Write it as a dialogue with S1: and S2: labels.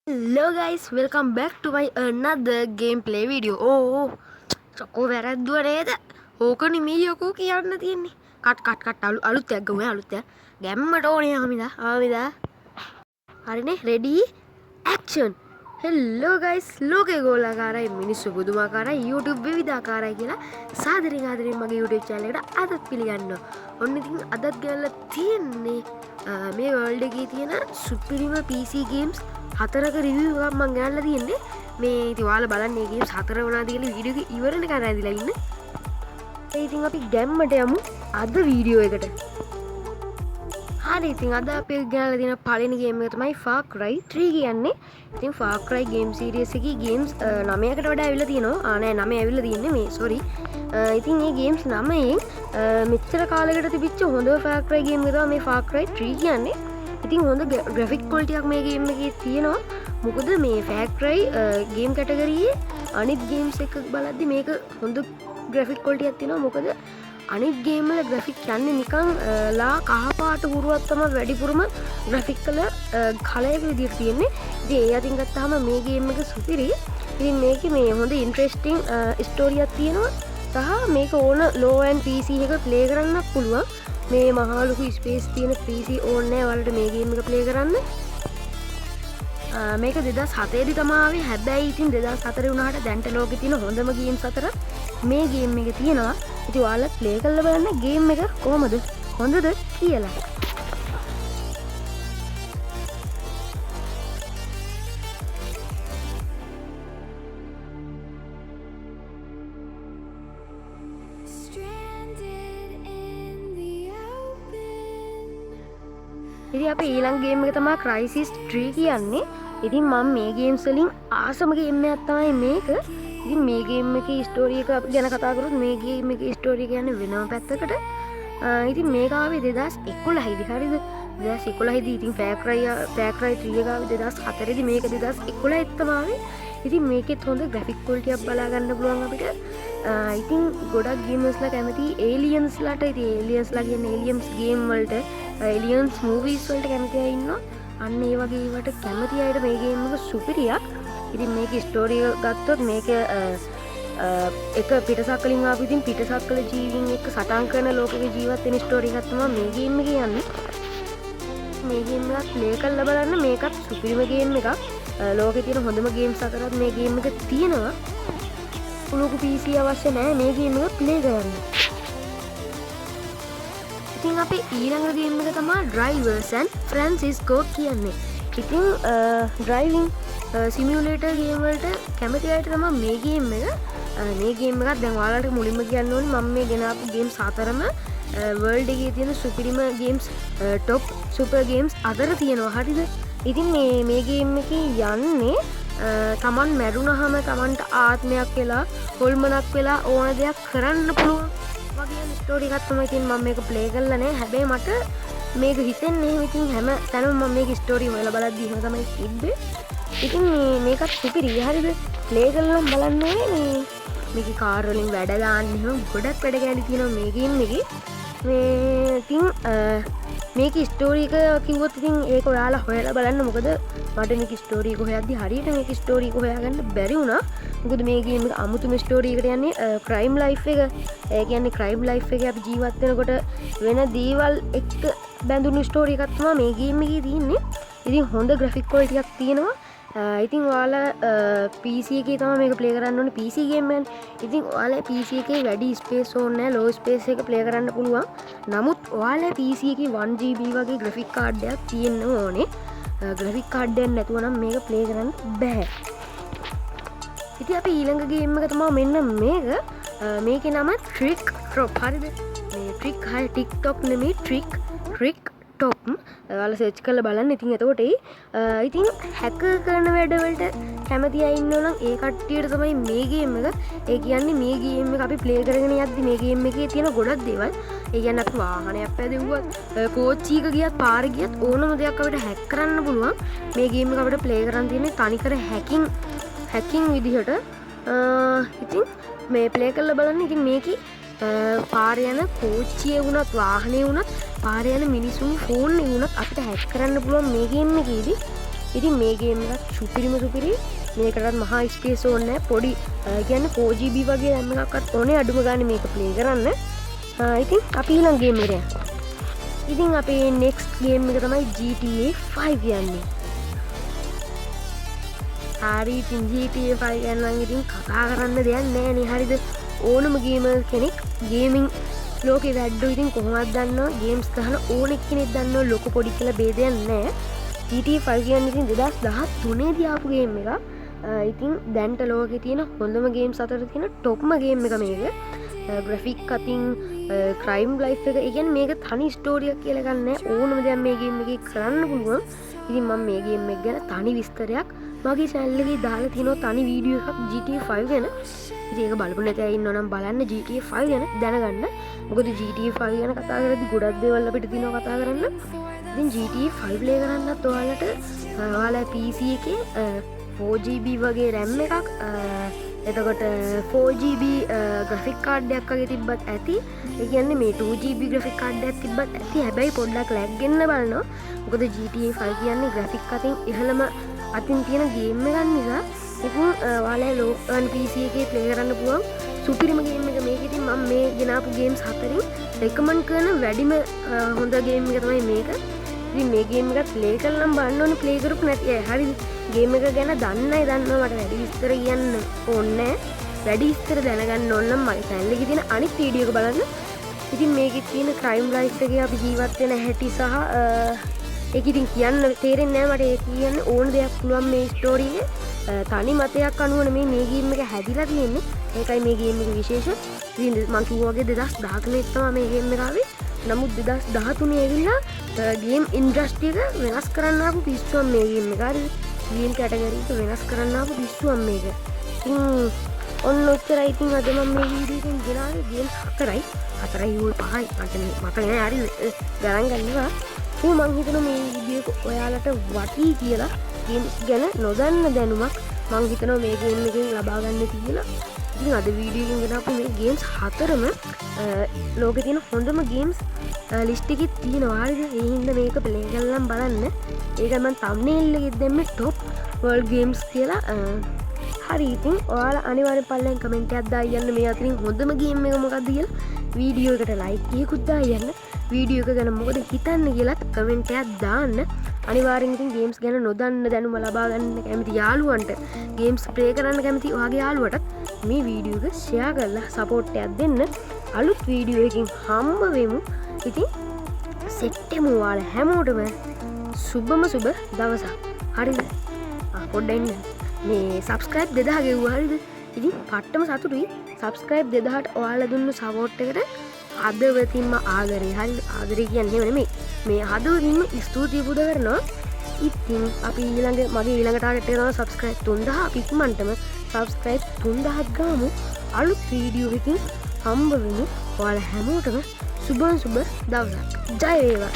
S1: Hello guys, welcome back to my another gameplay video. චොකෝ වැරද්දුව නේද? ඕක නෙමෙයි යකෝ කියන්න තියෙන්නේ. කට් අලුත් එකක් ගමු අලුත් එකක්. ගැම්මට ඕනේ ආමිදා. හරිනේ ready action. Hello guys, ලෝකේ ගෝලාකාරයි මිනිස්සු පුදුමාකාරයි YouTube විවිධාකාරයි කියලා ආදරෙන් මගේ YouTube channel එකට අදත් පිළිගන්නවා. ඔන්න ඉතින් අදත් ගෙනල්ලා තියෙන්නේ මේ world එකේ තියෙන සුපිරිම PC games හතරක රිවිව් එකක් මම ගෙනල්ලා තියෙන්නේ. මේ ඉතින් ඔයාලා බලන්න මේ ගේම්ස් හතර වුණාද කියලා වීඩියෝ එක ඉවරනකන් ඇවිල්ලා ඉන්න. ඒ ඉතින් අපි ගැම්මට යමු අද වීඩියෝ එකට. හරි ඉතින් අද අපි ගෙනල්ලා තියෙන පළවෙනි ගේම් එක තමයි Far Cry 3 කියන්නේ. ඉතින් Far Cry game series එකේ games 9කට වඩා ඇවිල්ලා තියෙනවා. නෑ 9 ඇවිල්ලා තියෙන්නේ මේ sorry. ඉතින් මේ games 9න් මෙච්චර කාලයකට තිබිච්ච හොඳ Far Cry game එක තමයි මේ Far Cry 3 කියන්නේ. ඉතින් හොඳ ග්‍රැෆික් ක්වොලිටි එකක් මේ ගේම් එකේ තියෙනවා. මොකද මේ Far Cry ගේම් කැටගරියේ අනිත් ගේම්ස් එක බලද්දි මේක හොඳ ග්‍රැෆික් ක්වොලිටි එකක් තියෙනවා. මොකද අනිත් ගේම් වල ග්‍රැෆික් යන්නේ නිකන් ලා කහ පාට හුරුවක් තමයි වැඩිපුරම ග්‍රැෆික් වල කලයක විදිහට තියෙන්නේ. ඉතින් ඒ අතින් ගත්තාම මේ ගේම් එක සුපිරි. ඉතින් මේකේ මේ හොඳ ඉන්ට්‍රෙස්ටිං ස්ටෝරියක් තියෙනවා. සහ මේක ඕන low end PC එක ප්ලේ කරන්නත් පුළුවන්. මේ මහා ලොකු ස්පේස් තියෙන PC ඕනේ නැහැ ඔයාලට මේ ගේම් එක ප්ලේ කරන්න. මේක 2007 දී තමයි ආවේ. හැබැයි ඉතින් 2004 වුණාට දැන්ට ලෝකේ තියෙන හොඳම ගේම්ස් අතර මේ ගේම් එක තියෙනවා. ඉතින් ඔයාලා ප්ලේ කරලා බලන්න ගේම් එක කොහමද? හොඳද කියලා. ඉතින් අපි ඊළඟ ගේම් එක තමයි Crysis 3 කියන්නේ. ඉතින් මම මේ ගේම්ස් වලින් ආසම ගේම් එකක් තමයි මේක. ඉතින් මේ ගේම් එකේ ස්ටෝරි එක ගැන කතා කරොත් මේ ගේම් එකේ ස්ටෝරි එක යන්නේ වෙනම පැත්තකට. ඉතින් මේක ආවේ 2011 දී හරිද? 2011 දී ඉතින් Far Cry 3 එක ආවේ 2004 දී මේක 2011 තමයි ආවේ. ඉතින් මේකෙත් හොඳ ග්‍රැෆික් ක්වොලිටි එකක් බලා ගන්න පුළුවන් අපිට. ඉතින් ගොඩක් ගේමර්ස්ලා කැමති ඒලියන්ස්ලාට. ඉතින් ඒලියන්ස්ලා කියන්නේ ඒලියන්ස් ගේම් වලට ඒලියන්ස් මූවීස් වලට කැමති අය ඉන්නවා. අන්න ඒ වගේ ඒවට කැමති අයට මේ ගේම් එක සුපිරියක්. ඉතින් මේකේ ස්ටෝරි එක ගත්තොත් මේක එක පිටසක් වලින් ආපු ඉතින් පිටසක් වල ජීවීන් එක්ක සටන් කරන ලෝකෙක ජීවත් වෙන ස්ටෝරි එකක් තමයි මේ ගේම් එකේ යන්නේ. මේ ගේම් එක ප්ලේ කරලා බලන්න මේකත් සුපිරිම ගේම් එකක්. ලෝකේ තියෙන හොඳම ගේම්ස් අතරත් මේ ගේම් එක තියෙනවා. ලොකු PC අවශ්‍ය නැහැ මේ ගේම් එක ප්ලේ කරන්න. ඉතින් අපි ඊළඟ ගේම් එක තමයි Drivers and Francisco කියන්නේ. ඉතින් ඩ්‍රයිවිං සිමියුලේටර් ගේම් වලට කැමති අයට තමයි මේ ගේම් එක. මේ ගේම් එකත් දැන් ඔයාලට මුලින්ම කියන්න ඕනේ මම මේ ගෙනාපු ගේම්ස් හතරම වර්ල්ඩ් එකේ තියෙන සුපිරිම ගේම්ස් টොප් සුපර් ගේම්ස් අතර තියෙනවා. හරිද? ඉතින් මේ ගේම් එකේ යන්නේ තමන් මැරුණහම තමන්ට ආත්මයක් වෙලා හොල්මනක් වෙලා ඕන දෙයක් කරන්න පුළුවන් වගේ ස්ටෝරි එකක් තමයි. ඉතින් මම මේක ප්ලේ කරලා නැහැ. හැබැයි මට මේක හිතෙන්නේ එහෙම. ඉතින් හැම තැනම මම මේක ස්ටෝරි හොයලා බලද්දි එහෙම තමයි තිබ්බේ. ඉතින් මේකත් සුපිරි. හරිද? ප්ලේ කරලා බලන්න ඕනේ. මේකේ කාර් වලින් වැඩ දාන්න එහෙම ගොඩක් වැඩ කැලි තියෙනවා මේ ගේම් එකේ. මේ ඉතින් මේකේ ස්ටෝරි එක කිව්වොත් ඉතින් ඒක ඔයාලා හොයලා බලන්න. මොකද මට මේකේ ස්ටෝරි එක හොයද්දි හරියට මේකේ ස්ටෝරි එක හොයාගන්න බැරි වුණා. මොකද මේ ගේම් එක අමුතුම ස්ටෝරි එකට යන්නේ ක්‍රයිම් ලයිෆ් එක. ඒ කියන්නේ ක්‍රයිම් ලයිෆ් එකේ අපි ජීවත් වෙනකොට වෙන දේවල් එක්ක බැඳුණු ස්ටෝරි එකක් තමයි මේ ගේම් එකේ තියෙන්නේ. ඉතින් හොඳ ග්‍රැෆික් ක්වොලිටි එකක් තියෙනවා. ඉතින් ඔයාලා PC එකේ තමයි මේක ප්ලේ කරන්න ඕනේ. PC ගේම් එකනේ. ඉතින් ඔයාලා PC එකේ වැඩි ස්පේස් ඕනේ නැහැ. ලෝ ස්පේස් එක ප්ලේ කරන්න පුළුවන්. නමුත් ඔයාලා PC එකේ 1GB වගේ ග්‍රැෆික් කාඩ් එකක් තියෙන්න ඕනේ. ග්‍රැෆික් කාඩ් එකක් නැතුව නම් මේක ප්ලේ කරන්න බෑ. ඉතින් අපි ඊළඟ ගේම් එක තමයි මෙන්න මේක. මේකේ නම Trick Top. හරිද? මේ Trick හයි TikTok නෙමෙයි Trick Top. ඔයාලා සර්ච් කරලා බලන්න. ඉතින් එතකොට ඉතින් හැකර් කරන වැඩවලට කැමති අය ඉන්නෝ නම් ඒ කට්ටියට තමයි මේ ගේම් එක. ඒ කියන්නේ මේ ගේම් එක අපි ප්ලේ කරගෙන යද්දි මේ ගේම් එකේ තියෙන ගොඩක් දේවල්. ඒ කියන්නේ අපි වාහනයක් පැදෙව්වත් කෝච්චියක ගියත් පාරේ ගියත් ඕනම දෙයක් අපිට හැක් කරන්න පුළුවන්. මේ ගේම් එක අපිට ප්ලේ කරන් තියෙන්නේ තනිකර හැකින් විදිහට. ඉතින් මේ ප්ලේ කරලා බලන්න. ඉතින් මේකේ පාර යන කෝච්චිය වුණත් වාහනේ වුණත් පාර යන මිනිසුන් ෆෝන් වුණත් අපිට හැක් කරන්න පුළුවන් මේ ගේම් එකේදී. ඉතින් මේ ගේම් එකත් සුපිරිම සුපිරි මේකටත් මහා ස්පේස් ඕනේ නැහැ පොඩි කියන්නේ 4GB වගේ RAM එකක්වත් ඕනේ අඩුම ගානේ මේක ප්ලේ කරන්න. ඉතින් අපි ඊළඟ ගේම් එකට යමු. ඉතින් අපේ next ගේම් එක තමයි GTA 5 කියන්නේ. හරි ඉතින් GTA 5 ගැන නම් ඉතින් කතා කරන්න දෙයක් නැහැ නේ හරිද? ඕනම ගේමර් කෙනෙක් ගේමින් ලෝකේ වැඩ්ඩෝ ඉතින් කොහොමද දන්නවා ගේම්ස් ගහන ඕන කෙනෙක් දන්නවා ලොකු පොඩි කියලා ભેදයක් නැහැ. GTA 5 කියන්නේ ඉතින් 2013 දී ආපු ගේම් එකක්. ඉතින් දැන්ට ලෝකේ තියෙන හොඳම ගේම්ස් අතර තියෙන টොප්ම ගේම් එක මේක. ග්‍රැෆික් අතින් ක්‍රයිම් ලයිෆ් එක. ඒ කියන්නේ මේක තනි ස්ටෝරියක් කියලා ගන්න නැහැ. ඕනම දෙයක් මේ ගේම් එකේ කරන්න පුළුවන්. ඉතින් මම මේ ගේම් එක ගැන තනි විස්තරයක් මගේ channel එකේ දාලා තියෙනවා තනි වීඩියෝ එකක් GTA 5 ගැන. ඉතින් ඒක බලපු නැති අය ඉන්නවනම් බලන්න GTA 5 ගැන දැනගන්න. මොකද GTA 5 ගැන කතා කරද්දි ගොඩක් දේවල් අපිට තියෙනවා කතා කරන්න. ඉතින් GTA 5 ප්ලේ කරන්නත් ඔයාලට ඔයාලා PC එකේ 4GB වගේ RAM එකක් එතකොට 4GB graphic card එකක් වගේ තිබ්බත් ඇති. ඒ කියන්නේ මේ 2GB graphic card එකක් තිබ්බත් ඇති. හැබැයි පොඩ්ඩක් lag ගෙන්න බලනවා. මොකද GTA 5 කියන්නේ graphic අතින් ඉහළම අතින් තියෙන ගේම් එකක් නිසා ඉතින් ඔයාලා ලෝකල් PC එකේ ප්ලේ කරන්න පුළුවන් සුපිරිම ගේම් එක මේක. ඉතින් මම මේ ගෙනාපු ගේම්ස් හතරෙන් රෙකමන්ඩ් කරන වැඩිම හොඳ ගේම් එක තමයි මේක. ඉතින් මේ ගේම් එකත් ප්ලේ කරලා බලන්න ඕනේ ප්ලේ කරපු නැති අය. හරිද? ගේම් එක ගැන දන්නයි දන්නවා මට වැඩි විස්තර කියන්න ඕනේ නැහැ. වැඩි විස්තර දැනගන්න ඕන නම් මගේ channel එකේ තියෙන අනිත් වීඩියෝ එක බලන්න. ඉතින් මේකේ තියෙන ක්‍රයිම් ලයිෆ් එකේ අපි ජීවත් වෙන හැටි සහ ඒක ඉතින් කියන්න තේරෙන්නේ නැහැ මට. ඒක කියන්න ඕන දෙයක් පුළුවන් මේ ස්ටෝරි එකේ. තනි මතයක් අනුව නෙමෙයි මේ ගේම් එක හැදිලා තියෙන්නේ. ඒකයි මේ ගේම් එක විශේෂ. ඉතින් මම කිව්වා වගේ 2019 තමයි මේ ගේම් එක ආවේ. නමුත් 2013 ඇවිල්ලා ගේම් ඉන්ඩස්ට්‍රි එක වෙනස් කරන්න ආපු පිස්සුවක් මේ ගේම් එක. හරිද? ගේම් කැටගරි එක වෙනස් කරන්න ආපු පිස්සුවක් මේක. ඉතින් ඔන්න ඔච්චරයි. ඉතින් අද මම මේ වීඩියෝ එකෙන් ගෙනාවේ ගේම් 4යි 5යි මට නෑ. හරිද? ගණන් ගන්නවා. මම හිතනවා මේ වීඩියෝ එක ඔයාලට වටී කියලා ගේම්ස් ගැන නොදන්න දැනුමක් මම හිතනවා මේ ගේම් එකෙන් ලබා ගන්න කියලා. ඉතින් අද වීඩියෝ එකෙන් ගෙනාපු මේ ගේම්ස් හතරම ලෝකේ තියෙන හොඳම ගේම්ස් ලිස්ට් එකේ තියෙනවා. හරිද? ඒ හින්දා මේක ප්ලේ කරලා බලන්න. ඒකයි මම thumbnail එකේ දැම්මේ top world games කියලා. හරි ඉතින් ඔයාලා අනිවාර්යෙන් පල්ලෙන් කමෙන්ට් එකක් දාන්න මේ අතරින් හොඳම ගේම් එක මොකක්ද කියලා. වීඩියෝ එකට ලයික් එකකුත් දාන්න. වීඩියෝ එක ගැන මොකද හිතන්නේ කියලා කමෙන්ට් එකක් දාන්න. අනිවාර්යෙන් ඉතින් ගේම්ස් ගැන නොදන්න දැනුම ලබා ගන්න කැමති යාළුවන්ට ගේම්ස් ප්ලේ කරන්න කැමති ඔයාගේ යාළුවටත් මේ වීඩියෝ එක ෂෙයා කරලා සපෝට් එකක් දෙන්න. අලුත් වීඩියෝ එකකින් හම්බ වෙමු. ඉතින් සෙට් වෙමු. ඔයාලා හැමෝටම සුබම සුබ දවසක්. හරිද? පොඩ්ඩක් ඉන්න. මේ සබස්ක්‍රයිබ් 2000 ගෙව්වා. හරිද? ඉතින් පට්ටම සතුටුයි. සබස්ක්‍රයිබ් 2000ට ඔයාලා දුන්න සපෝට් එකට හදවතින්ම ආදරේ. හරිද? ආදරේ කියන්නේ නෙමෙයි. මේ හදවතින්ම ස්තුතියි පුද කරනවා. ඉතින් අපි මගේ ඊළඟ ටාගට් එක තමයි සබස්ක්‍රයිබ් 3000. අපි ඉක්මනටම සබස්ක්‍රයිබ් 3000ක් ගාමු. අලුත් වීඩියෝ එකකින් හම්බ වෙමු. ඔයාලා හැමෝටම සුබ දවසක්. ජය වේවා.